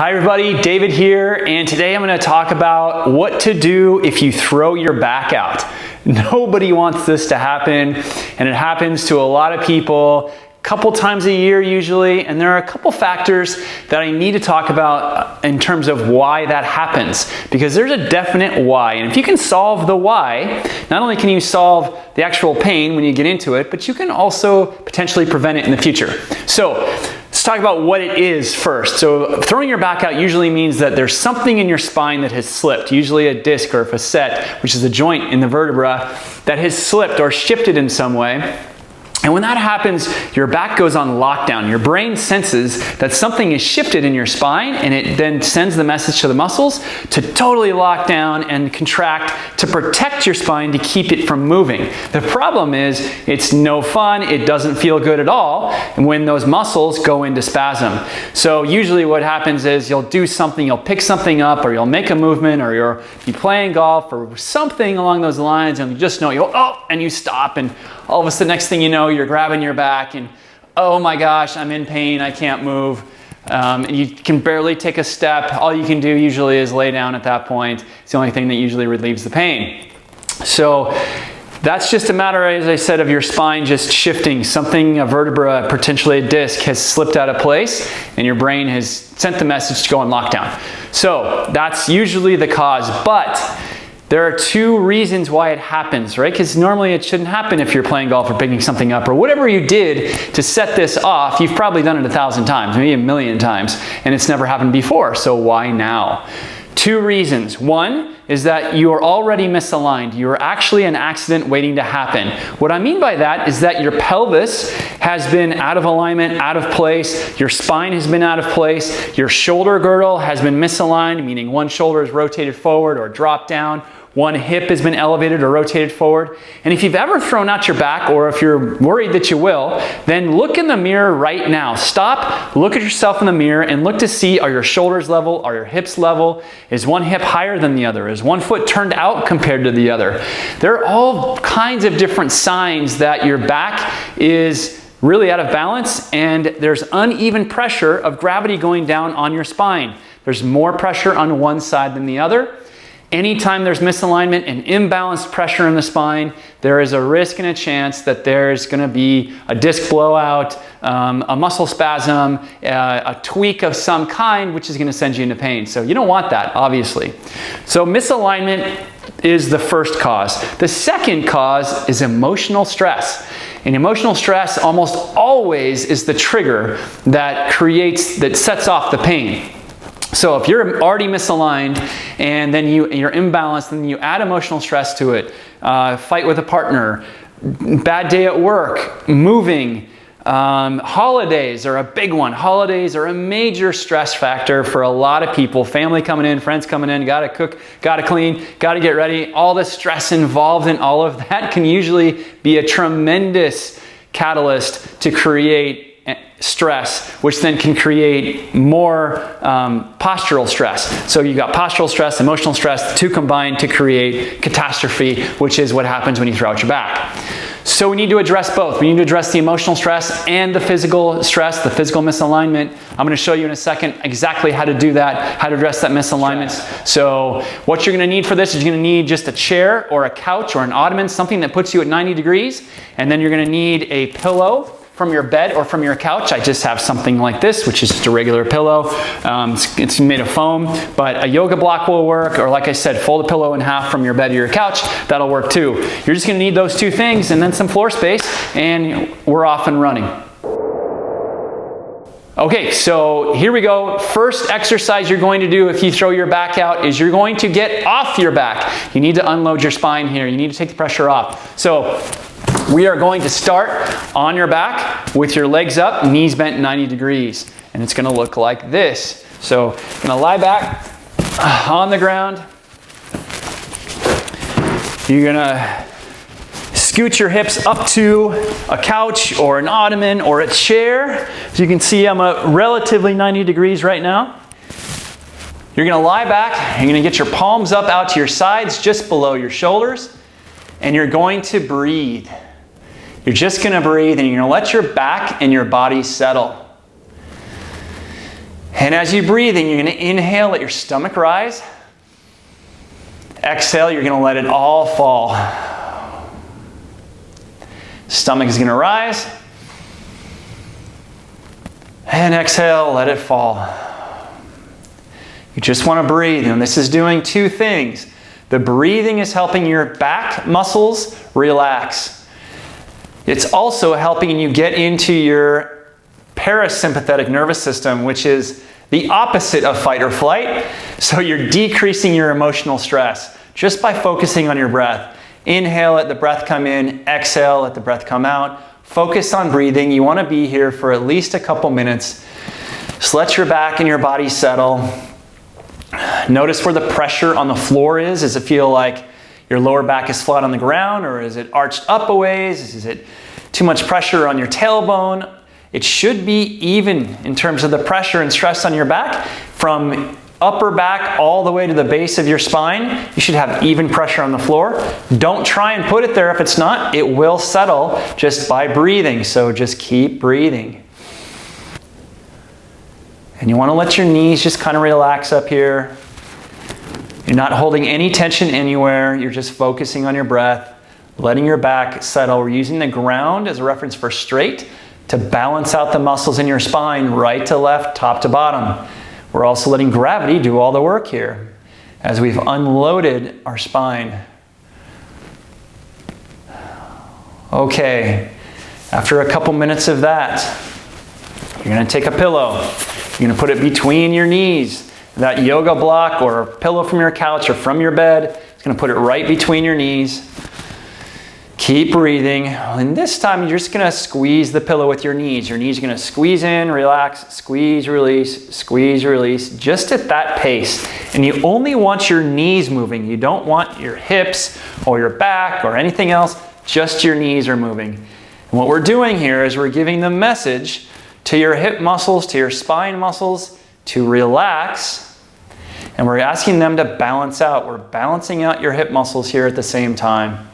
Hi everybody, David here, and today I'm going to talk about what to do if you throw your back out. Nobody wants this to happen, and it happens to a lot of people a couple times a year usually, and there are a couple factors that I need to talk about in terms of why that happens, because there's a definite why, and if you can solve the why, not only can you solve the actual pain when you get into it, but you can also potentially prevent it in the future. So let's talk about what it is first. So throwing your back out usually means that there's something in your spine that has slipped, usually a disc or a facet, which is a joint in the vertebra, that has slipped or shifted in some way. And when that happens, your back goes on lockdown. Your brain senses that something is shifted in your spine, and it then sends the message to the muscles to totally lock down and contract to protect your spine to keep it from moving. The problem is it's no fun, it doesn't feel good at all when those muscles go into spasm. So usually what happens is you'll do something, you'll pick something up, or you'll make a movement, or you'll be playing golf or something along those lines, and you just know, you go, oh, and you stop, and all of a sudden, next thing you know, you're grabbing your back and, oh my gosh, I'm in pain, I can't move. And you can barely take a step. All you can do usually is lay down at that point. It's the only thing that usually relieves the pain. So that's just a matter, as I said, of your spine just shifting. Something, a vertebra, potentially a disc, has slipped out of place, and your brain has sent the message to go on lockdown. So that's usually the cause, but there are two reasons why it happens, right? Because normally it shouldn't happen if you're playing golf or picking something up or whatever you did to set this off. You've probably done it 1,000 times, maybe 1,000,000 times, and it's never happened before. So why now? Two reasons. One is that you are already misaligned. You are actually an accident waiting to happen. What I mean by that is that your pelvis has been out of alignment, out of place. Your spine has been out of place. Your shoulder girdle has been misaligned, meaning one shoulder is rotated forward or dropped down. One hip has been elevated or rotated forward. And if you've ever thrown out your back, or if you're worried that you will, then look in the mirror right now. Stop, look at yourself in the mirror, and look to see, are your shoulders level? Are your hips level? Is one hip higher than the other? Is one foot turned out compared to the other? There are all kinds of different signs that your back is really out of balance, and there's uneven pressure of gravity going down on your spine. There's more pressure on one side than the other. Anytime there's misalignment and imbalanced pressure in the spine, there is a risk and a chance that there's going to be a disc blowout, a muscle spasm, a tweak of some kind, which is going to send you into pain. So you don't want that, obviously. So misalignment is the first cause. The second cause is emotional stress. And emotional stress almost always is the trigger that sets off the pain. So if you're already misaligned and then you're imbalanced, and then you add emotional stress to it, fight with a partner, bad day at work, moving, holidays are a big one. Holidays are a major stress factor for a lot of people. Family coming in, friends coming in, gotta cook, gotta clean, gotta get ready. All the stress involved in all of that can usually be a tremendous catalyst to create stress, which then can create more postural stress. So you've got postural stress, emotional stress, the two combined to create catastrophe, which is what happens when you throw out your back. So we need to address both. We need to address the emotional stress and the physical stress, the physical misalignment. I'm going to show you in a second exactly how to do that, how to address that misalignment. So what you're going to need for this is you're going to need just a chair or a couch or an ottoman, something that puts you at 90 degrees. And then you're going to need a pillow from your bed or from your couch. I just have something like this, which is just a regular pillow. It's made of foam, but a yoga block will work, or like I said, fold a pillow in half from your bed to your couch. That'll work too. You're just gonna need those two things and then some floor space, and we're off and running. Okay, so here we go. First exercise you're going to do if you throw your back out is you're going to get off your back. You need to unload your spine here. You need to take the pressure off. So we are going to start on your back with your legs up, knees bent 90 degrees. And it's gonna look like this. So I'm gonna lie back on the ground. You're gonna scoot your hips up to a couch or an ottoman or a chair. As you can see, I'm at relatively 90 degrees right now. You're gonna lie back, you're gonna get your palms up out to your sides, just below your shoulders, and you're going to breathe. You're just going to breathe, and you're going to let your back and your body settle. And as you're breathing, you're going to inhale, let your stomach rise. Exhale, you're going to let it all fall. Stomach is going to rise. And exhale, let it fall. You just want to breathe, and this is doing two things. The breathing is helping your back muscles relax. It's also helping you get into your parasympathetic nervous system, which is the opposite of fight or flight. So you're decreasing your emotional stress just by focusing on your breath. Inhale, let the breath come in. Exhale, let the breath come out. Focus on breathing. You want to be here for at least a couple minutes. Just let your back and your body settle. Notice where the pressure on the floor is. Does it feel like your lower back is flat on the ground, or is it arched up a ways? Is it too much pressure on your tailbone? It should be even in terms of the pressure and stress on your back. From upper back all the way to the base of your spine, you should have even pressure on the floor. Don't try and put it there if it's not. It will settle just by breathing. So just keep breathing. And you want to let your knees just kind of relax up here. You're not holding any tension anywhere. You're just focusing on your breath, letting your back settle. We're using the ground as a reference for straight to balance out the muscles in your spine, right to left, top to bottom. We're also letting gravity do all the work here as we've unloaded our spine. Okay, after a couple minutes of that, you're going to take a pillow. You're going to put it between your knees. That yoga block or a pillow from your couch or from your bed, it's going to put it right between your knees. Keep breathing. And this time you're just going to squeeze the pillow with your knees. Your knees are going to squeeze in, relax, squeeze, release, just at that pace. And you only want your knees moving. You don't want your hips or your back or anything else. Just your knees are moving. And what we're doing here is we're giving the message to your hip muscles, to your spine muscles, to relax. And we're asking them to balance out. We're balancing out your hip muscles here at the same time.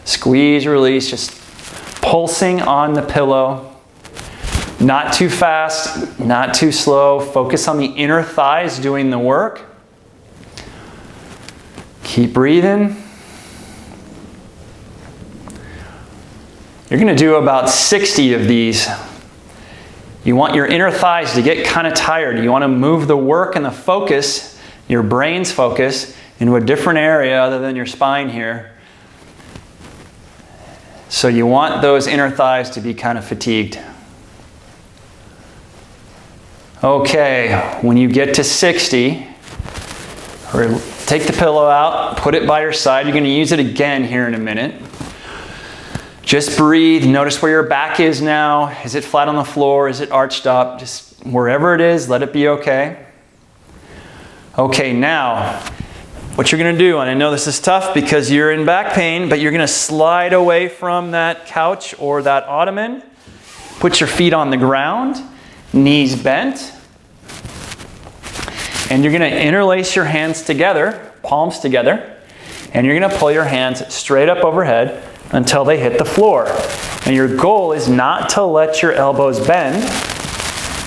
Squeeze, release, just pulsing on the pillow. Not too fast, not too slow. Focus on the inner thighs doing the work. Keep breathing. You're going to do about 60 of these. You want your inner thighs to get kind of tired. You want to move the work and the focus, your brain's focus, into a different area other than your spine here. So you want those inner thighs to be kind of fatigued. Okay, when you get to 60, or take the pillow out, put it by your side. You're going to use it again here in a minute. Just breathe. Notice where your back is now. Is it flat on the floor? Is it arched up? Just wherever it is, let it be okay. Okay, now, what you're going to do, and I know this is tough because you're in back pain, but you're going to slide away from that couch or that ottoman. Put your feet on the ground, knees bent. And you're going to interlace your hands together, palms together, and you're going to pull your hands straight up overhead until they hit the floor. And your goal is not to let your elbows bend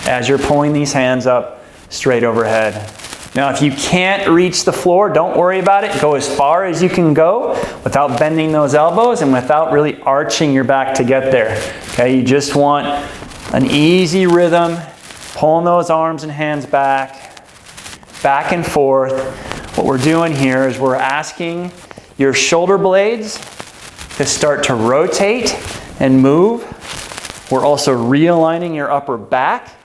as you're pulling these hands up straight overhead. Now, if you can't reach the floor, don't worry about it. Go as far as you can go without bending those elbows and without really arching your back to get there. Okay, you just want an easy rhythm, pulling those arms and hands back and forth. What we're doing here is we're asking your shoulder blades to start to rotate and move. We're also realigning your upper back.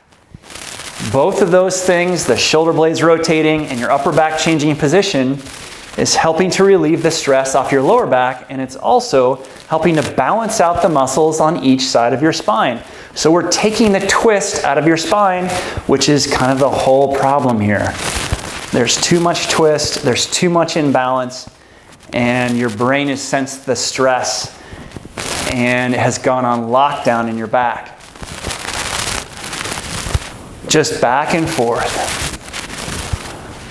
Both of those things, the shoulder blades rotating and your upper back changing position, is helping to relieve the stress off your lower back, and it's also helping to balance out the muscles on each side of your spine. So we're taking the twist out of your spine, which is kind of the whole problem here. There's too much twist, there's too much imbalance, and your brain has sensed the stress and it has gone on lockdown in your back. Just back and forth.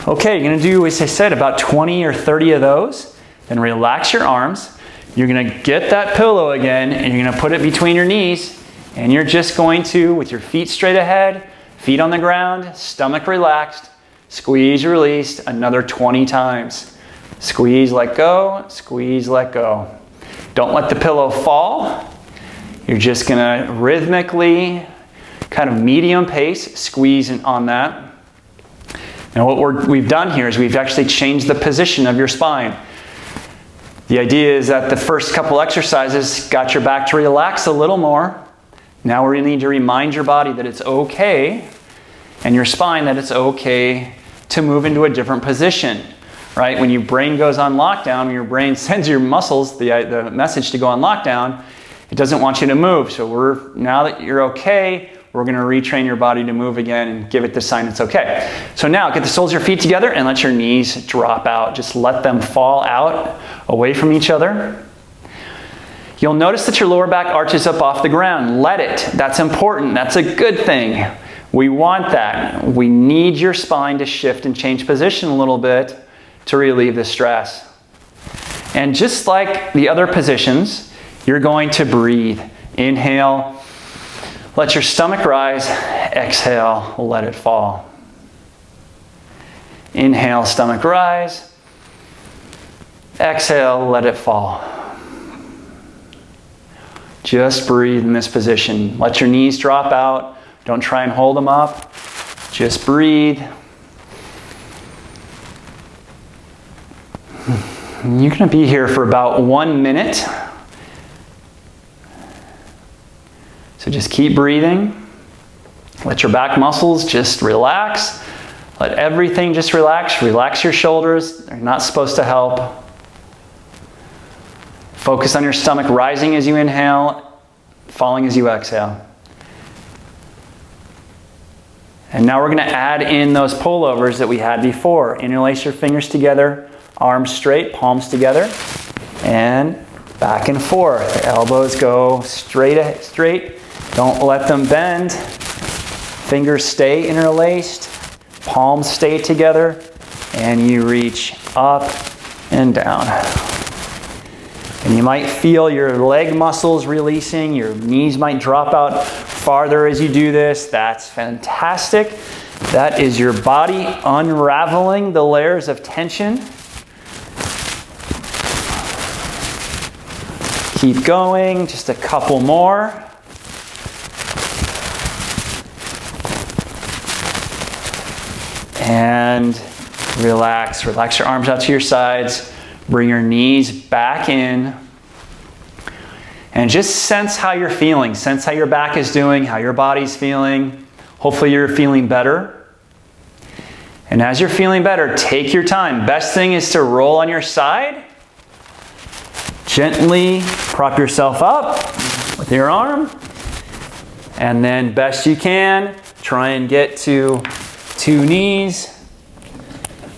Okay, you're going to do, as I said, about 20 or 30 of those. Then relax your arms. You're going to get that pillow again and you're going to put it between your knees. And you're just going to, with your feet straight ahead, Feet on the ground, stomach relaxed, squeeze, release, another 20 times. Squeeze, let go, squeeze, let go. Don't let the pillow fall. You're just gonna rhythmically, kind of medium pace, squeeze on that. And what we've done here is we've actually changed the position of your spine. The idea is that the first couple exercises got your back to relax a little more. Now we're gonna need to remind your body that it's okay, and your spine that it's okay to move into a different position, right? When your brain goes on lockdown, when your brain sends your muscles the message to go on lockdown, it doesn't want you to move. So now that you're okay, we're going to retrain your body to move again and give it the sign it's okay. So now get the soles of your feet together and let your knees drop out. Just let them fall out away from each other. You'll notice that your lower back arches up off the ground. Let it. That's important. That's a good thing. We want that. We need your spine to shift and change position a little bit to relieve the stress. And just like the other positions, you're going to breathe. Inhale, let your stomach rise. Exhale, let it fall. Inhale, stomach rise. Exhale, let it fall. Just breathe in this position. Let your knees drop out. Don't try and hold them up. Just breathe. You're going to be here for about 1 minute. So just keep breathing. Let your back muscles just relax. Let everything just relax. Relax your shoulders. They're not supposed to help. Focus on your stomach rising as you inhale, falling as you exhale. And now we're going to add in those pullovers that we had before. Interlace your fingers together, arms straight, palms together, and back and forth. The elbows go straight. Don't let them bend. Fingers stay interlaced, palms stay together, and you reach up and down. And you might feel your leg muscles releasing, your knees might drop out farther as you do this. That's fantastic. That is your body unraveling the layers of tension. Keep going, just a couple more. And relax your arms out to your sides. Bring your knees back in. And just sense how you're feeling. Sense how your back is doing, how your body's feeling. Hopefully you're feeling better. And as you're feeling better, take your time. Best thing is to roll on your side. Gently prop yourself up with your arm. And then best you can, try and get to 2 knees.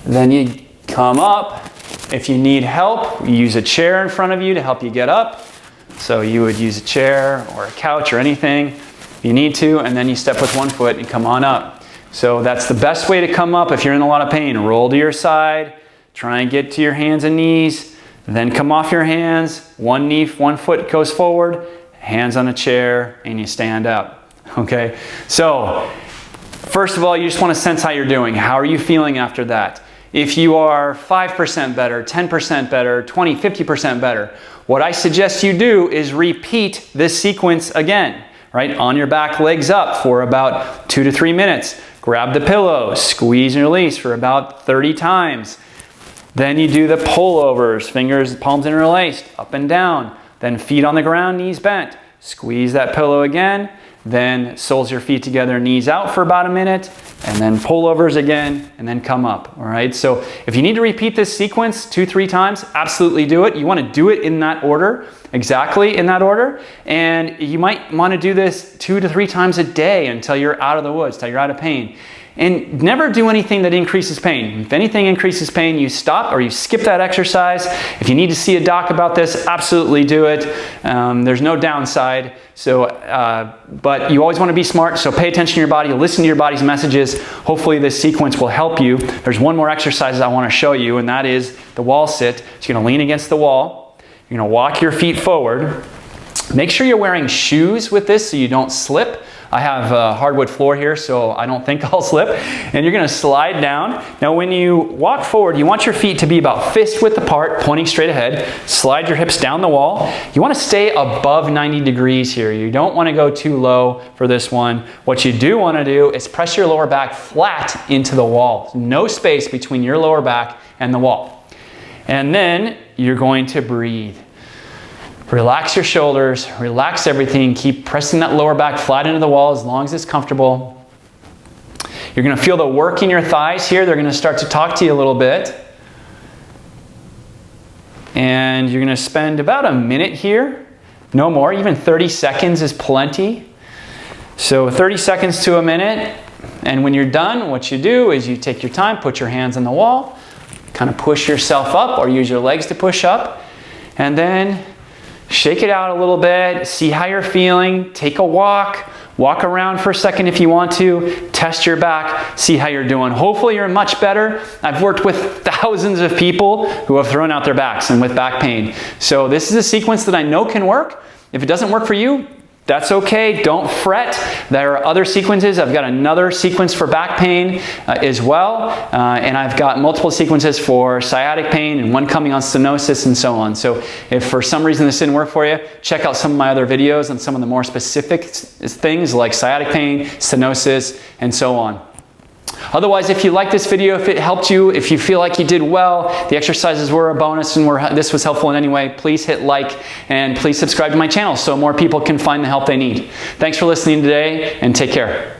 Then you come up. If you need help, you use a chair in front of you to help you get up. So you would use a chair or a couch or anything if you need to, and then you step with 1 foot and come on up. So that's the best way to come up if you're in a lot of pain. Roll to your side, try and get to your hands and knees, then come off your hands, 1 knee, 1 foot goes forward, hands on a chair, and you stand up. Okay? So, first of all, you just want to sense how you're doing. How are you feeling after that? If you are 5% better, 10% better, 20, 50% better, what I suggest you do is repeat this sequence again, right? On your back, legs up for about 2 to 3 minutes. Grab the pillow, squeeze and release for about 30 times. Then you do the pullovers, fingers, palms interlaced, up and down. Then feet on the ground, knees bent. Squeeze that pillow again. Then soles your feet together, knees out for about 1 minute, and then pullovers again, and then come up, all right? So if you need to repeat this sequence 2, 3 times, absolutely do it. You want to do it in that order, exactly in that order, and you might want to do this 2 to 3 times a day until you're out of the woods, until you're out of pain. And never do anything that increases pain. If anything increases pain, you stop or you skip that exercise. If you need to see a doc about this, absolutely do it. There's no downside. So, but you always want to be smart, so pay attention to your body, listen to your body's messages. Hopefully this sequence will help you. There's one more exercise I want to show you, and that is the wall sit. So you're going to lean against the wall. You're going to walk your feet forward. Make sure you're wearing shoes with this so you don't slip. I have a hardwood floor here, so I don't think I'll slip. And you're gonna slide down. Now when you walk forward, you want your feet to be about fist width apart, pointing straight ahead. Slide your hips down the wall. You wanna stay above 90 degrees here. You don't wanna go too low for this one. What you do wanna do is press your lower back flat into the wall. No space between your lower back and the wall. And then you're going to breathe. Relax your shoulders, relax everything. Keep pressing that lower back flat into the wall as long as it's comfortable. You're gonna feel the work in your thighs here. They're gonna start to talk to you a little bit. And you're gonna spend about a minute here, no more. Even 30 seconds is plenty. So 30 seconds to a minute. And when you're done, what you do is you take your time, put your hands on the wall, kind of push yourself up or use your legs to push up, and then shake it out a little bit, see how you're feeling, take a walk around for a second if you want to, test your back, see how you're doing. Hopefully you're much better. I've worked with thousands of people who have thrown out their backs and with back pain. So this is a sequence that I know can work. If it doesn't work for you, that's okay, don't fret. There are other sequences. I've got another sequence for back pain as well. And I've got multiple sequences for sciatic pain and one coming on stenosis and so on. So if for some reason this didn't work for you, check out some of my other videos on some of the more specific things like sciatic pain, stenosis, and so on. Otherwise, if you like this video, if it helped you, if you feel like you did well, the exercises were a bonus and this was helpful in any way, please hit like and please subscribe to my channel so more people can find the help they need. Thanks for listening today and take care.